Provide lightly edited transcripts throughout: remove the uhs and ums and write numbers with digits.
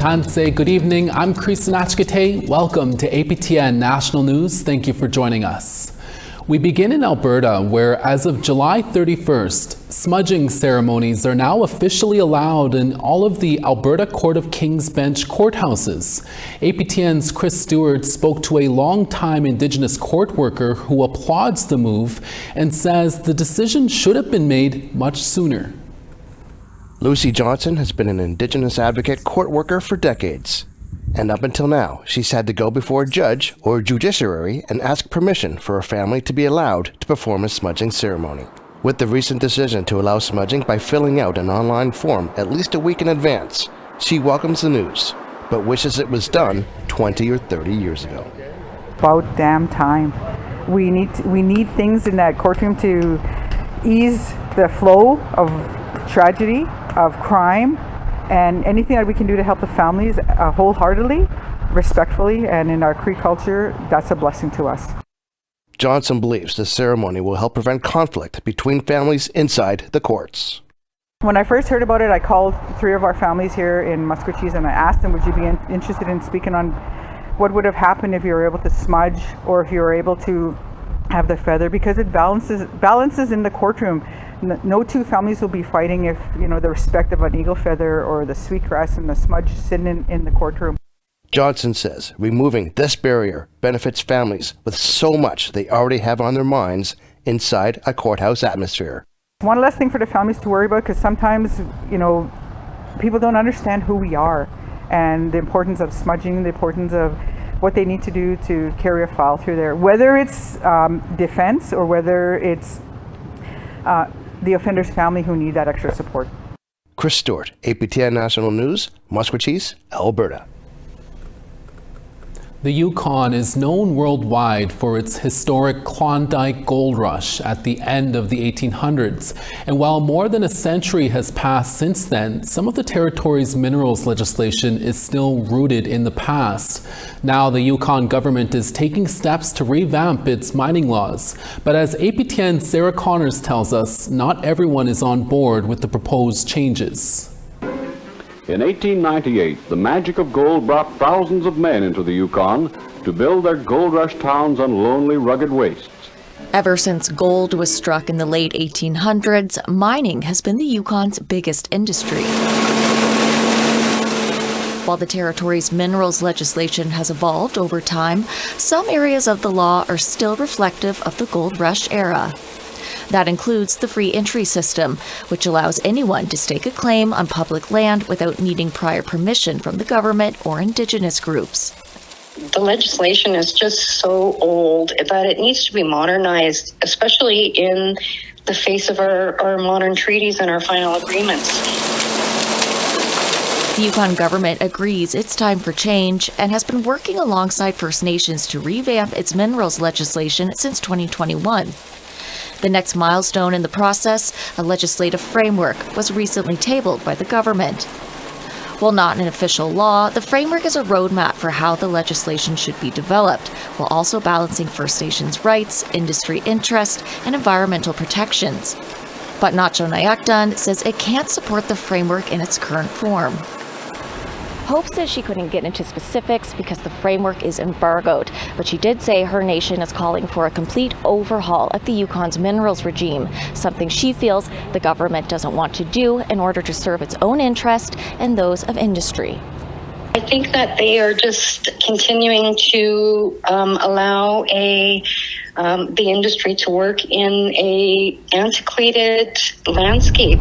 Hanska. Good evening. I'm Chris Nachkate. Welcome to APTN National News. Thank you for joining us. We begin in Alberta, where as of July 31st, smudging ceremonies are now officially allowed in all of the Alberta Court of King's Bench courthouses. APTN's Chris Stewart spoke to a long-time Indigenous court worker who applauds the move and says the decision should have been made much sooner. Lucy Johnson has been an Indigenous advocate court worker for decades. And up until now, she's had to go before a judge or judiciary and ask permission for her family to be allowed to perform a smudging ceremony. With the recent decision to allow smudging by filling out an online form at least a week in advance, she welcomes the news, but wishes it was done 20 or 30 years ago. About damn time. We need things in that courtroom to ease the flow of tragedy, of crime, and anything that we can do to help the families wholeheartedly, respectfully, and in our Cree culture, that's a blessing to us. Johnson believes the ceremony will help prevent conflict between families inside the courts. When I first heard about it, I called 3 of our families here in Musqueam and I asked them, would you be interested in speaking on what would have happened if you were able to smudge or if you were able to have the feather, because it balances in the courtroom. No two families will be fighting if, the respect of an eagle feather or the sweetgrass and the smudge sitting in the courtroom. Johnson says removing this barrier benefits families with so much they already have on their minds inside a courthouse atmosphere. One less thing for the families to worry about, because sometimes, people don't understand who we are and the importance of smudging, the importance of what they need to do to carry a file through there, whether it's defense or whether it's the offender's family who need that extra support. Chris Stewart, APTN National News, Musqueam, Alberta. The Yukon is known worldwide for its historic Klondike gold rush at the end of the 1800s. And while more than a century has passed since then, some of the territory's minerals legislation is still rooted in the past. Now the Yukon government is taking steps to revamp its mining laws. But as APTN's Sarah Connors tells us, not everyone is on board with the proposed changes. In 1898, the magic of gold brought thousands of men into the Yukon to build their gold rush towns on lonely, rugged wastes. Ever since gold was struck in the late 1800s, mining has been the Yukon's biggest industry. While the territory's minerals legislation has evolved over time, some areas of the law are still reflective of the gold rush era. That includes the free entry system, which allows anyone to stake a claim on public land without needing prior permission from the government or Indigenous groups. The legislation is just so old that it needs to be modernized, especially in the face of our modern treaties and our final agreements. The Yukon government agrees it's time for change and has been working alongside First Nations to revamp its minerals legislation since 2021. The next milestone in the process, a legislative framework, was recently tabled by the government. While not an official law, the framework is a roadmap for how the legislation should be developed, while also balancing First Nations rights, industry interest, and environmental protections. But Nacho Nayakdun says it can't support the framework in its current form. Hope says she couldn't get into specifics because the framework is embargoed, but she did say her nation is calling for a complete overhaul of the Yukon's minerals regime, something she feels the government doesn't want to do in order to serve its own interest and those of industry. I think that they are just continuing to allow the industry to work in a antiquated landscape.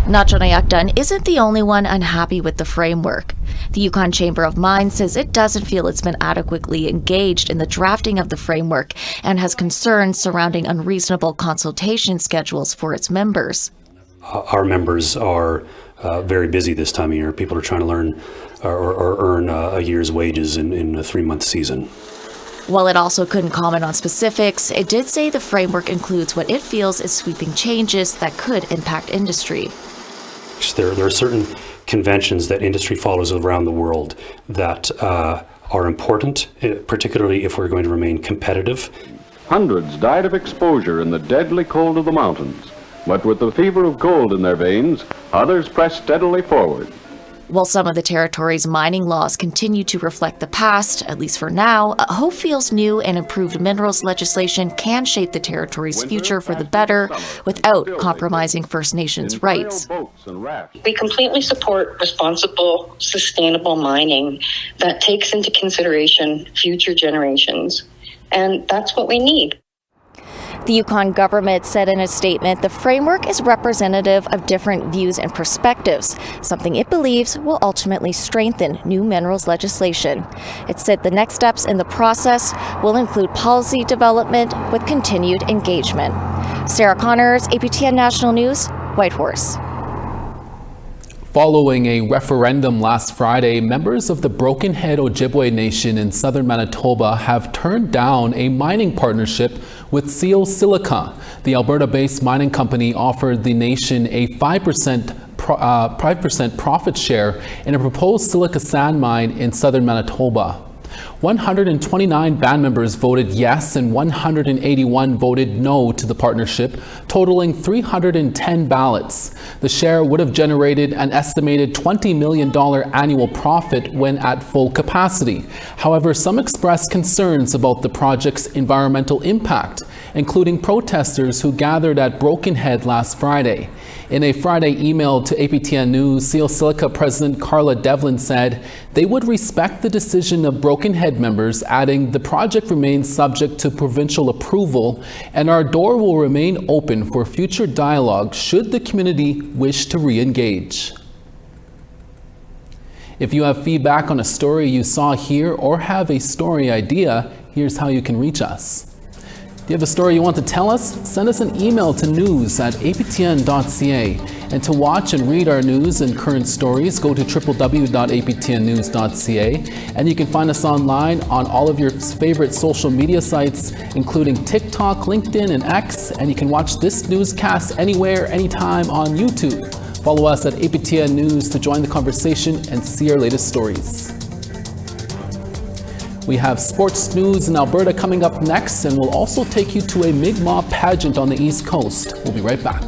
Nacho Nayakdun isn't the only one unhappy with the framework. The Yukon Chamber of Mines says it doesn't feel it's been adequately engaged in the drafting of the framework and has concerns surrounding unreasonable consultation schedules for its members. Our members are very busy this time of year. People are trying to learn or earn a year's wages in a 3-month season. While it also couldn't comment on specifics, it did say the framework includes what it feels is sweeping changes that could impact industry. There are certain conventions that industry follows around the world that are important, particularly if we're going to remain competitive. Hundreds died of exposure in the deadly cold of the mountains, but with the fever of gold in their veins, others pressed steadily forward. While some of the territory's mining laws continue to reflect the past, at least for now, Hope feels new and improved minerals legislation can shape the territory's future for the better without compromising First Nations rights. We completely support responsible, sustainable mining that takes into consideration future generations. And that's what we need. The Yukon government said in a statement the framework is representative of different views and perspectives, something it believes will ultimately strengthen new minerals legislation. It said the next steps in the process will include policy development with continued engagement. Sarah Connors, APTN National News, Whitehorse. Following a referendum last Friday, members of the Brokenhead Nation in southern Manitoba have turned down a mining partnership with Seal Silica. The Alberta-based mining company offered the nation a 5% profit share in a proposed silica sand mine in southern Manitoba. 129 band members voted yes and 181 voted no to the partnership, totaling 310 ballots. The share would have generated an estimated $20 million annual profit when at full capacity. However, some expressed concerns about the project's environmental impact, including protesters who gathered at Brokenhead last Friday. In a Friday email to APTN News, Seal Silica President Carla Devlin said they would respect the decision of Brokenhead members, adding the project remains subject to provincial approval and our door will remain open for future dialogue should the community wish to re-engage. If you have feedback on a story you saw here or have a story idea, here's how you can reach us. Do you have a story you want to tell us? Send us an email to news@aptn.ca. And to watch and read our news and current stories, go to www.aptnnews.ca. And you can find us online on all of your favorite social media sites, including TikTok, LinkedIn, and X. And you can watch this newscast anywhere, anytime on YouTube. Follow us at APTN News to join the conversation and see our latest stories. We have sports news in Alberta coming up next, and we'll also take you to a Migma pageant on the East Coast. We'll be right back.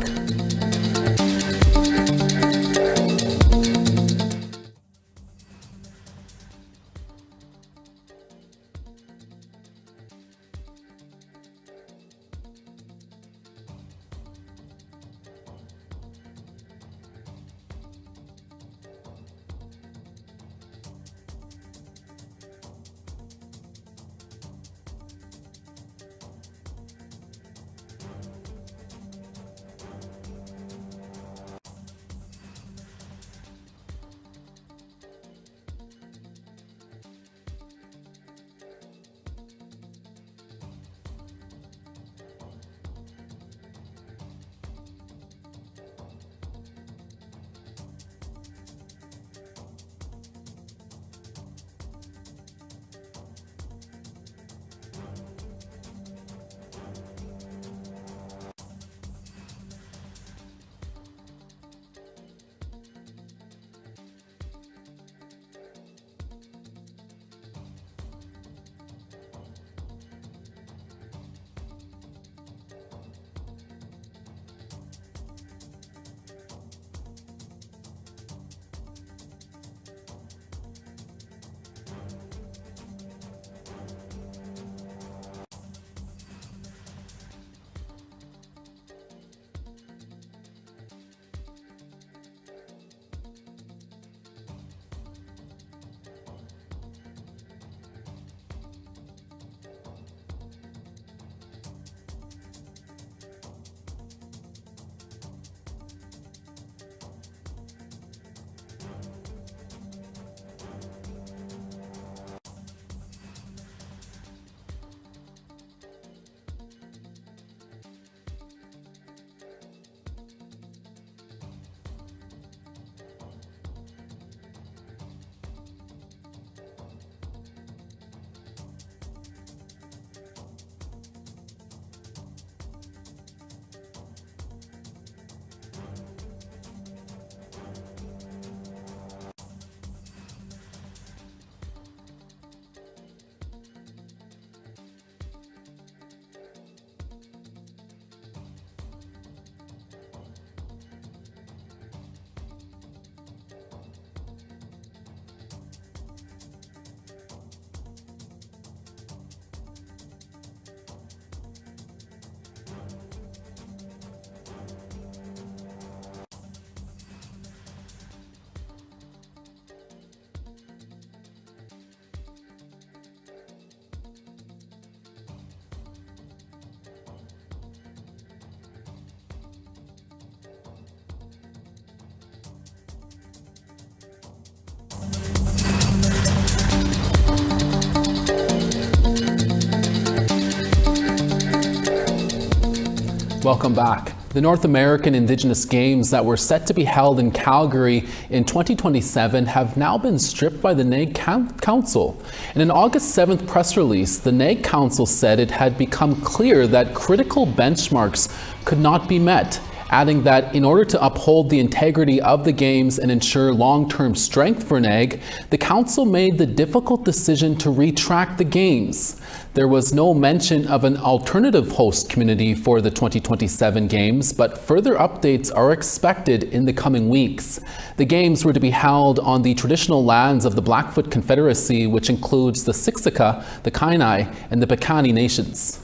Welcome back. The North American Indigenous Games that were set to be held in Calgary in 2027 have now been stripped by the NAIG Council. In an August 7th press release, the NAIG Council said it had become clear that critical benchmarks could not be met, adding that in order to uphold the integrity of the Games and ensure long-term strength for NAIG, the Council made the difficult decision to retract the Games. There was no mention of an alternative host community for the 2027 Games, but further updates are expected in the coming weeks. The Games were to be held on the traditional lands of the Blackfoot Confederacy, which includes the Siksika, the Kainai, and the Piikani nations.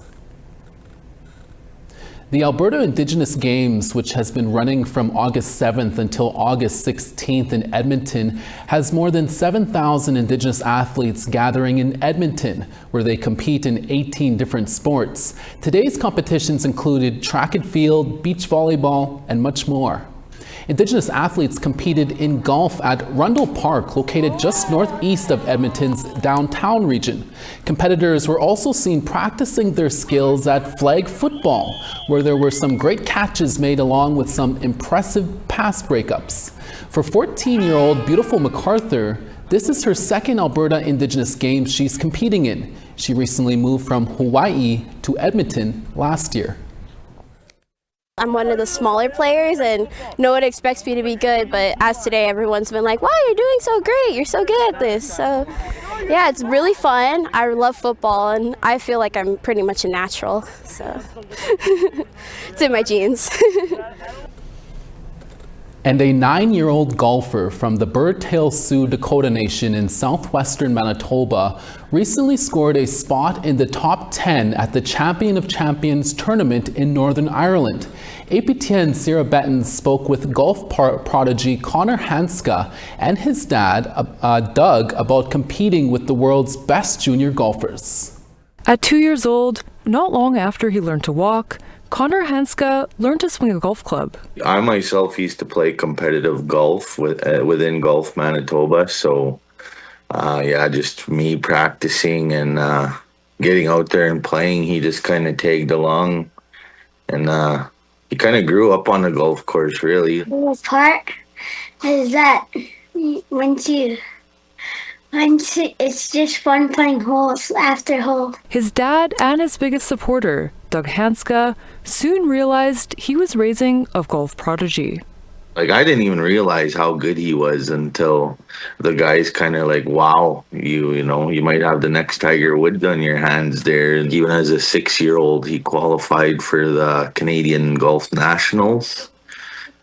The Alberta Indigenous Games, which has been running from August 7th until August 16th in Edmonton, has more than 7,000 Indigenous athletes gathering in Edmonton, where they compete in 18 different sports. Today's competitions included track and field, beach volleyball, and much more. Indigenous athletes competed in golf at Rundle Park, located just northeast of Edmonton's downtown region. Competitors were also seen practicing their skills at flag football, where there were some great catches made along with some impressive pass breakups. For 14-year-old Beautiful MacArthur, this is her second Alberta Indigenous Games she's competing in. She recently moved from Hawaii to Edmonton last year. I'm one of the smaller players and no one expects me to be good, but as today everyone's been like, wow, you're doing so great, you're so good at this. So yeah, it's really fun. I love football and I feel like I'm pretty much a natural, so it's in my genes. And a 9-year-old golfer from the Birdtail Sioux Dakota Nation in southwestern Manitoba recently scored a spot in the top 10 at the Champion of Champions tournament in Northern Ireland. APTN Sarah Bettens spoke with golf prodigy Connor Hanska and his dad, Doug, about competing with the world's best junior golfers. At 2 years old, not long after he learned to walk, Connor Hanska learned to swing a golf club. I myself used to play competitive golf within Golf Manitoba, so just me practicing and getting out there and playing, he just kind of tagged along, and he kind of grew up on the golf course, really. The best part is that it's just fun playing holes after hole. His dad and his biggest supporter, Doug Hanska, soon realized he was raising a golf prodigy. Like, I didn't even realize how good he was until the guys kind of like, wow, you might have the next Tiger Woods on your hands there. And even as a 6-year-old, he qualified for the Canadian Golf Nationals.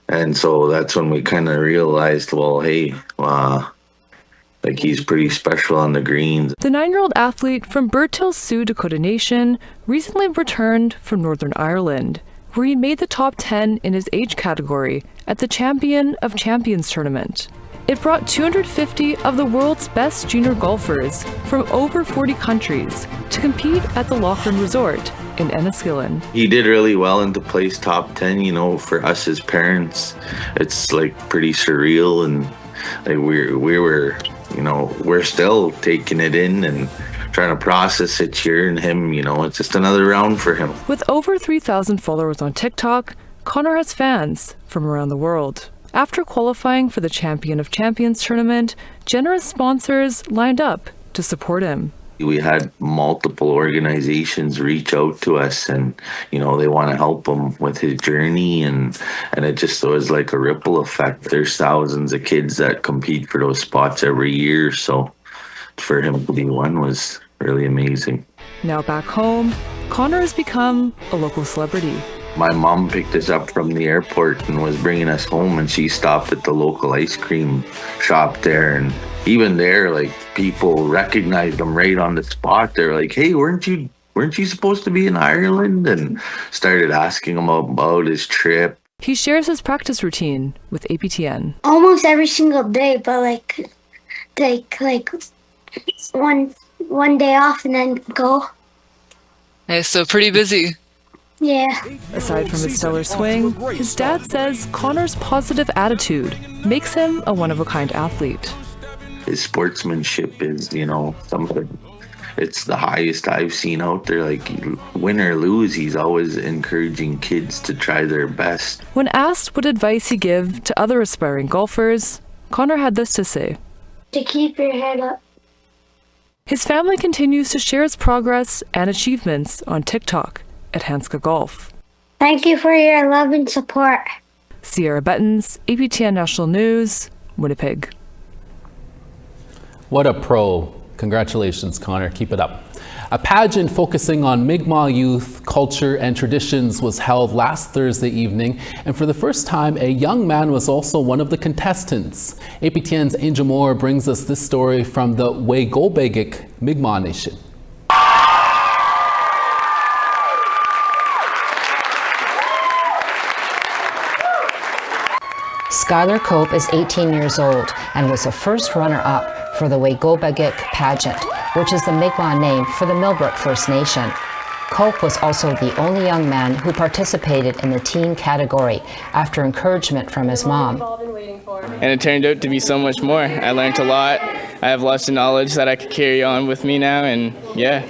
And so that's when we kind of realized, well, hey, like, he's pretty special on the greens. The 9-year-old athlete from Birdtail Sioux Dakota Nation recently returned from Northern Ireland, where he made the top 10 in his age category at the Champion of Champions tournament. It brought 250 of the world's best junior golfers from over 40 countries to compete at the Lochran Resort in Enniskillen. He did really well and to place top 10, for us as parents, it's like pretty surreal, and like we were, we're still taking it in and trying to process it, cheering him, it's just another round for him. With over 3,000 followers on TikTok, Connor has fans from around the world. After qualifying for the Champion of Champions tournament, generous sponsors lined up to support him. We had multiple organizations reach out to us, and they want to help him with his journey, and it just was like a ripple effect. There's thousands of kids that compete for those spots every year, so for him to be one was really amazing. Now back home, Connor has become a local celebrity. My mom picked us up from the airport and was bringing us home, and she stopped at the local ice cream shop there, and even there, like, people recognized him right on the spot. They're like, hey, weren't you supposed to be in Ireland? And started asking him about his trip. He shares his practice routine with APTN. Almost every single day, but like one day off and then go. Hey, so pretty busy. Yeah. Aside from his stellar swing, his dad says Connor's positive attitude makes him a one-of-a-kind athlete. His sportsmanship is, some of the it's the highest I've seen out there. Like, win or lose, he's always encouraging kids to try their best. When asked what advice he give to other aspiring golfers, Connor had this to say. To keep your head up. His family continues to share his progress and achievements on TikTok at Hanska Golf. Thank you for your love and support. Sierra Bettens, APTN National News, Winnipeg. What a pro. Congratulations, Connor. Keep it up. A pageant focusing on Migma youth, culture and traditions was held last Thursday evening, and for the first time, a young man was also one of the contestants. APTN's Angel Moore brings us this story from the Wegobegik Migma Nation. Skylar Cope is 18 years old and was the first runner-up for the Wegobegik pageant, which is the Migma name for the Millbrook First Nation. Cope was also the only young man who participated in the teen category after encouragement from his mom. And it turned out to be so much more. I learned a lot. I have lots of knowledge that I could carry on with me now, and yeah.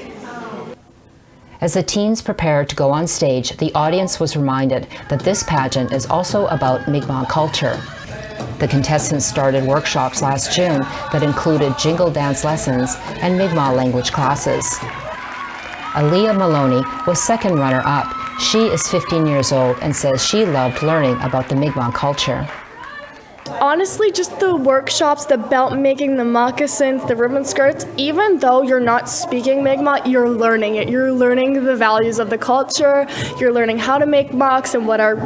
As the teens prepared to go on stage, the audience was reminded that this pageant is also about Migma culture. The contestants started workshops last June that included jingle dance lessons and Migma language classes. Aaliyah Maloney was second runner-up. She is 15 years old and says she loved learning about the Migma culture. Honestly, just the workshops, the belt making, the moccasins, the ribbon skirts, even though you're not speaking Mi'kmaq, you're learning it. You're learning the values of the culture, you're learning how to make mocks and what our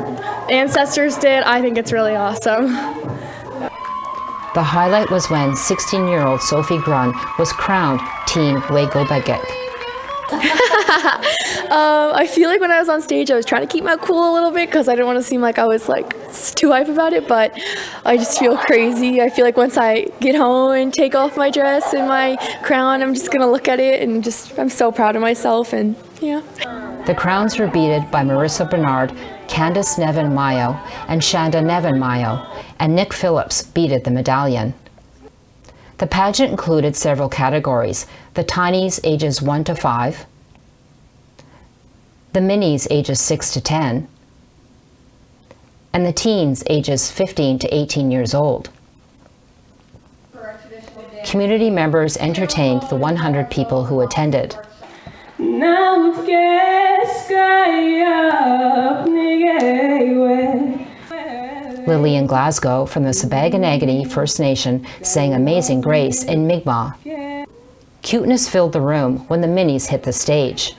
ancestors did. I think it's really awesome. The highlight was when 16-year-old Sophie Grun was crowned Teen Wegobegik. I feel like when I was on stage, I was trying to keep my cool a little bit because I didn't want to seem like I was like too hype about it, but I just feel crazy. I feel like once I get home and take off my dress and my crown, I'm just going to look at it and I'm so proud of myself, and yeah. The crowns were beaded by Marissa Bernard, Candace Nevin Mayo, and Shanda Nevin Mayo, and Nick Phillips beaded the medallion. The pageant included several categories: the tinies ages 1 to 5, the minis ages 6 to 10, and the teens ages 15 to 18 years old. Community members entertained the 100 people who attended. Lillian Glasgow from the Sabaganagani First Nation sang Amazing Grace in Migma. Cuteness filled the room when the minis hit the stage.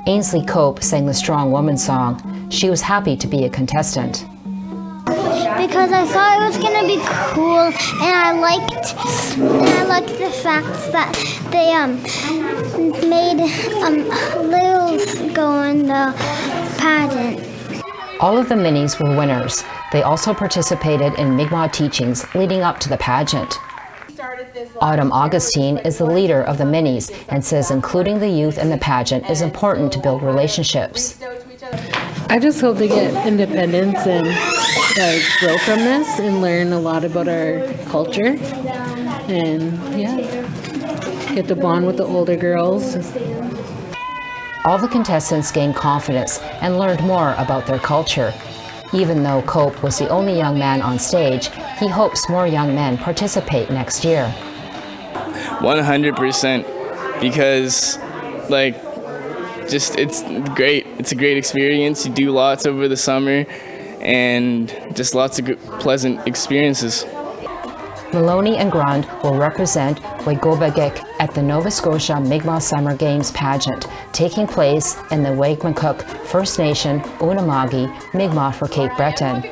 Ainsley Cope sang the Strong Woman song. She was happy to be a contestant. Because I thought it was going to be cool, and I liked the fact that they made littles go in the pageant. All of the minis were winners. They also participated in Mi'kmaq teachings leading up to the pageant. Autumn Augustine is the leader of the minis and says including the youth in the pageant is important to build relationships. I just hope they get independence and grow from this and learn a lot about our culture, and get to bond with the older girls. All the contestants gained confidence and learned more about their culture. Even though Cope was the only young man on stage, he hopes more young men participate next year. 100%, because it's great. It's a great experience. You do lots over the summer and just lots of pleasant experiences. Maloney and Grund will represent Wegobegik at the Nova Scotia Migma Summer Games pageant, taking place in the Wegmancook First Nation Unamagi Migma for Cape Breton.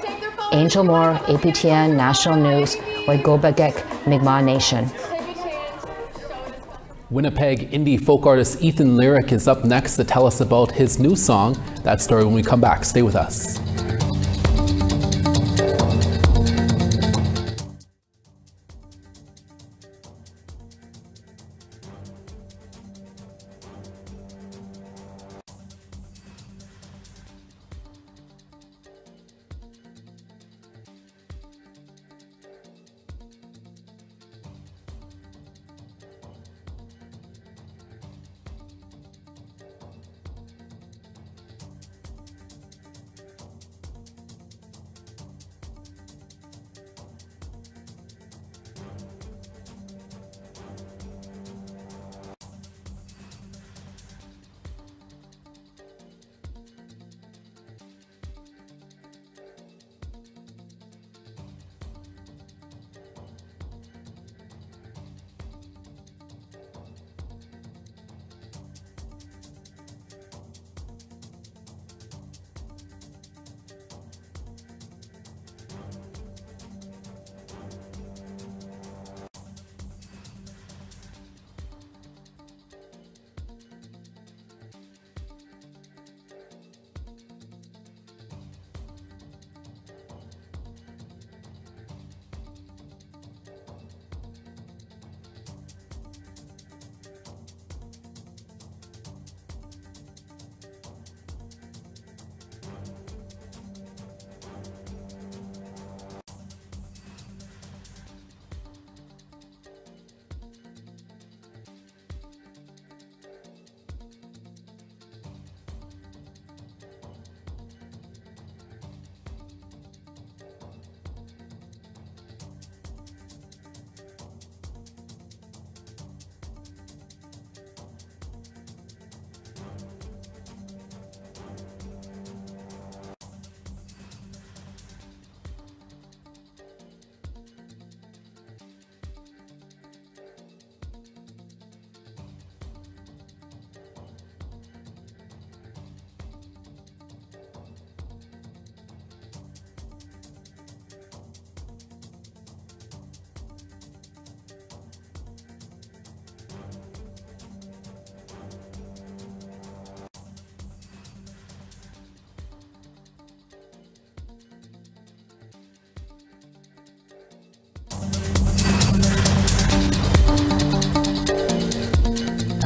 Angel Moore, APTN National News, Wegobegik Migma Nation. Winnipeg indie folk artist Ethan Lyric is up next to tell us about his new song. That story when we come back. Stay with us.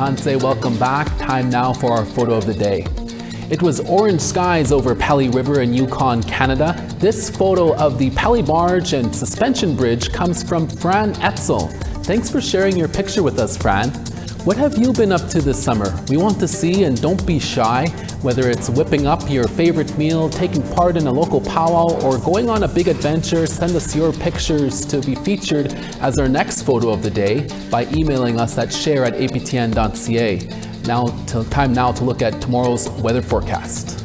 Tanse, welcome back. Time now for our photo of the day. It was orange skies over Pelly River in Yukon, Canada. This photo of the Pelly Barge and Suspension Bridge comes from Fran Etzel. Thanks for sharing your picture with us, Fran. What have you been up to this summer? We want to see, and don't be shy. Whether it's whipping up your favorite meal, taking part in a local powwow, or going on a big adventure, send us your pictures to be featured as our next photo of the day by emailing us at share@aptn.ca. Time now to look at tomorrow's weather forecast.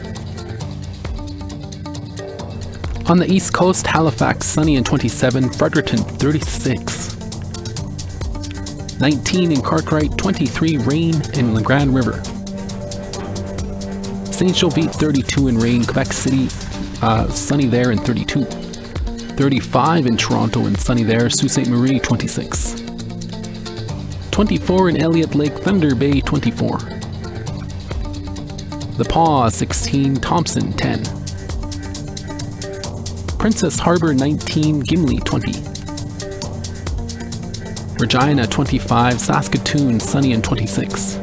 On the East Coast, Halifax sunny and 27, Fredericton 36. 19 in Cartwright, 23 rain in the Grand River. St. Jovite 32 in rain, Quebec City sunny there and 32. 35 in Toronto and sunny there, Sault Ste. Marie 26. 24 in Elliott Lake, Thunder Bay 24. The Paw 16, Thompson 10. Princess Harbor 19, Gimli 20. Regina 25, Saskatoon sunny and 26.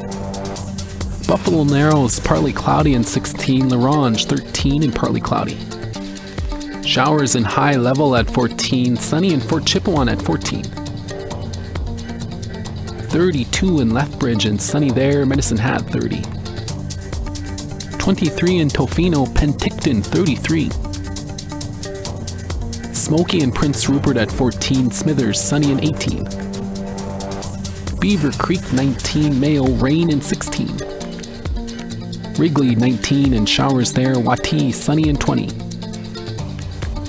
Buffalo Narrows partly cloudy and 16, La Ronge 13 and partly cloudy. Showers in High Level at 14, sunny in Fort Chipewyan at 14. 32 in Lethbridge and sunny there, Medicine Hat 30. 23 in Tofino, Penticton 33. Smoky and Prince Rupert at 14, Smithers sunny and 18. Beaver Creek 19, Mayo rain and 16. Wrigley 19 and showers there, Watee sunny and 20.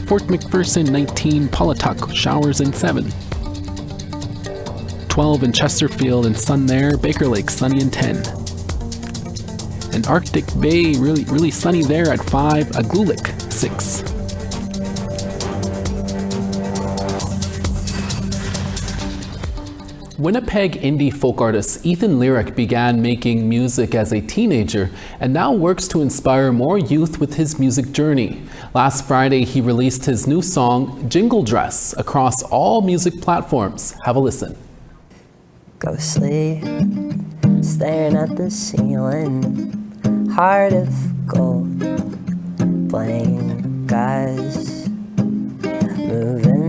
Fort McPherson 19, Polituck showers and 7. 12 in Chesterfield and sun there, Baker Lake sunny and 10. And Arctic Bay really sunny there at 5, Aglulik 6. Winnipeg indie folk artist Ethan Lyric began making music as a teenager and now works to inspire more youth with his music journey. Last Friday, he released his new song, Jingle Dress, across all music platforms. Have a listen. Go sleep, staring at the ceiling, heart of gold, playing guys, moving.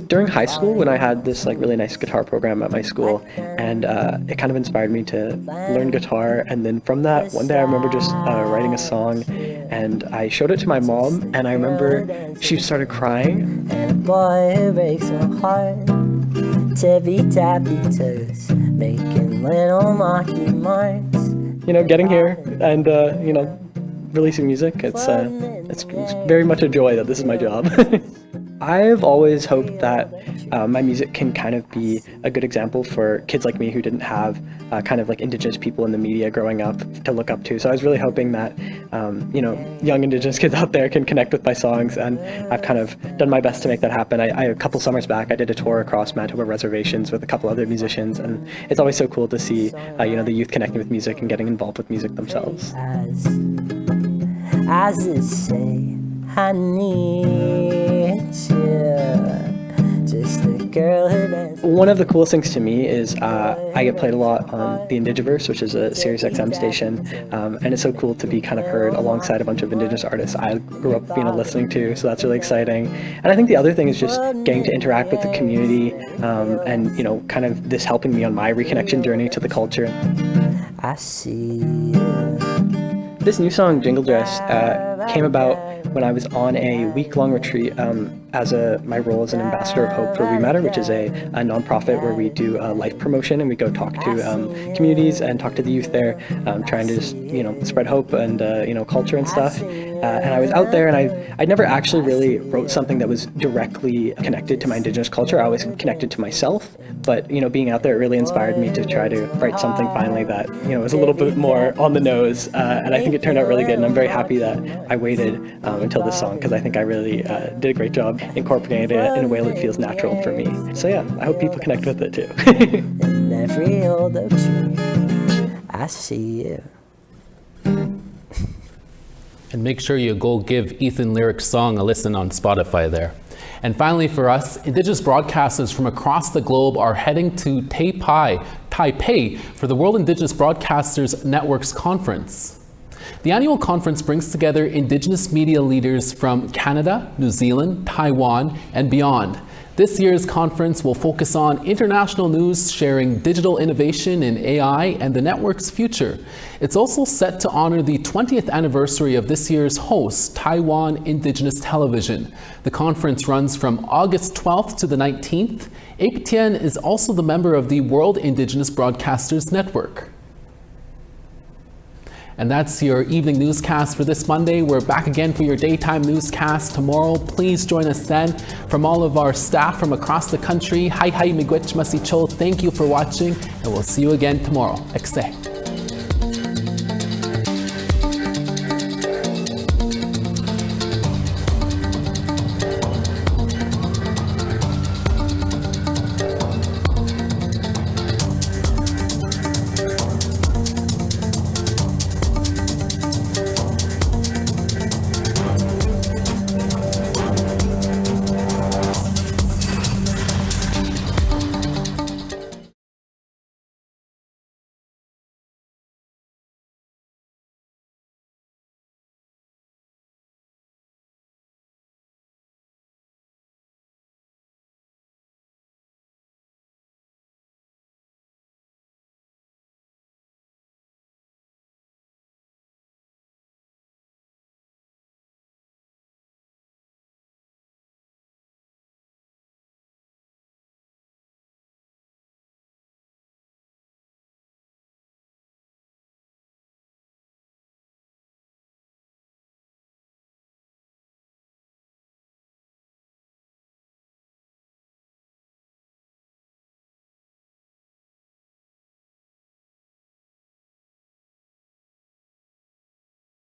During high school, when I had this really nice guitar program at my school, and it kind of inspired me to learn guitar. And then from that, one day I remember just writing a song, and I showed it to my mom, and I remember she started crying. And a boy who breaks my heart, tippy tappy toes, making little monkey marks. Getting here and releasing music, it's very much a joy that this is my job. I've always hoped that my music can kind of be a good example for kids like me who didn't have Indigenous people in the media growing up to look up to. So I was really hoping that, young Indigenous kids out there can connect with my songs, and I've kind of done my best to make that happen. A couple summers back, I did a tour across Manitoba reservations with a couple other musicians, and it's always so cool to see, the youth connecting with music and getting involved with music themselves. As it say, I need you, just a girl who dances. One of the coolest things to me is I get played a lot on the Indigiverse, which is a Sirius XM station, and it's so cool to be kind of heard alongside a bunch of Indigenous artists I grew up listening to, so that's really exciting. And I think the other thing is just getting to interact with the community, and kind of this helping me on my reconnection journey to the culture. I see you. This new song, Jingle Dress, came about when I was on a week-long retreat as my role as an ambassador of hope for We Matter, which is a nonprofit where we do life promotion, and we go talk to communities and talk to the youth there, trying to just spread hope and culture and stuff. And I was out there, and I never actually really wrote something that was directly connected to my Indigenous culture. I was connected to myself, but being out there really inspired me to try to write something finally that was a little bit more on the nose, and I think it turned out really good. And I'm very happy that I waited until this song, because I think I really did a great job incorporating it in a way that feels natural for me. So yeah, I hope people connect with it too. In every old oak tree, I see you. And make sure you go give Ethan Lyric's song a listen on Spotify there. And finally for us, Indigenous broadcasters from across the globe are heading to Taipei for the World Indigenous Broadcasters Network's conference. The annual conference brings together Indigenous media leaders from Canada, New Zealand, Taiwan, and beyond. This year's conference will focus on international news, sharing digital innovation in AI and the network's future. It's also set to honor the 20th anniversary of this year's host, Taiwan Indigenous Television. The conference runs from August 12th to the 19th. APTN is also the member of the World Indigenous Broadcasters Network. And that's your evening newscast for this Monday. We're back again for your daytime newscast tomorrow. Please join us then. From all of our staff from across the country, hi miigwech masicho, thank you for watching, and we'll see you again tomorrow. Ekse.